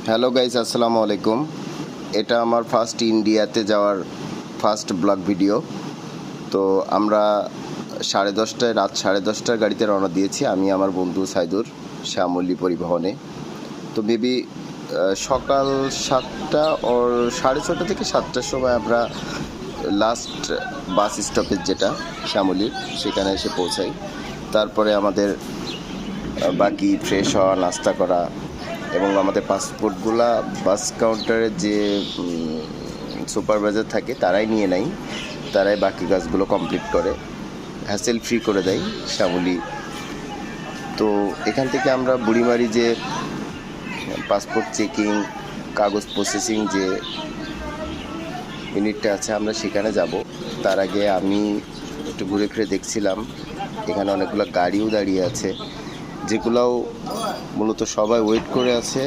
Hello guys, আসসালামু আলাইকুম। এটা আমার ফার্স্ট ইন্ডিয়াতে যাওয়ার ফার্স্ট ব্লগ ভিডিও। তো আমরা 10:30টায় রাত 10:30টার গাড়িতে রওনা দিয়েছি, আমি আমার বন্ধু সাইদুর, শ্যামলী পরিবহনে। তো মেবি সকাল 7টা ওর 6:30 থেকে 7টার সময় আমরা লাস্ট বাস স্টপেজ যেটা শ্যামলীর, সেখানে এসে পৌঁছাই। তারপরে আমাদের বাকি ফ্রেশ হওয়া, নাস্তা করা এবং আমাদের পাসপোর্টগুলা বাস কাউন্টারে যে সুপারভাইজার থাকে তারাই নিয়ে নেয়, তারাই বাকি কাজগুলো কমপ্লিট করে, হ্যাসেল ফ্রি করে দেয় শ্যামলী। তো এখান থেকে আমরা বুড়িমারি যে পাসপোর্ট চেকিং, কাগজ প্রসেসিং যে ইউনিটটা আছে, আমরা সেখানে যাব। তার আগে আমি একটু ঘুরে ফিরে দেখছিলাম, এখানে অনেকগুলো গাড়িও দাঁড়িয়ে আছে, যেগুলোও মূলত সবাই ওয়েট করে আছে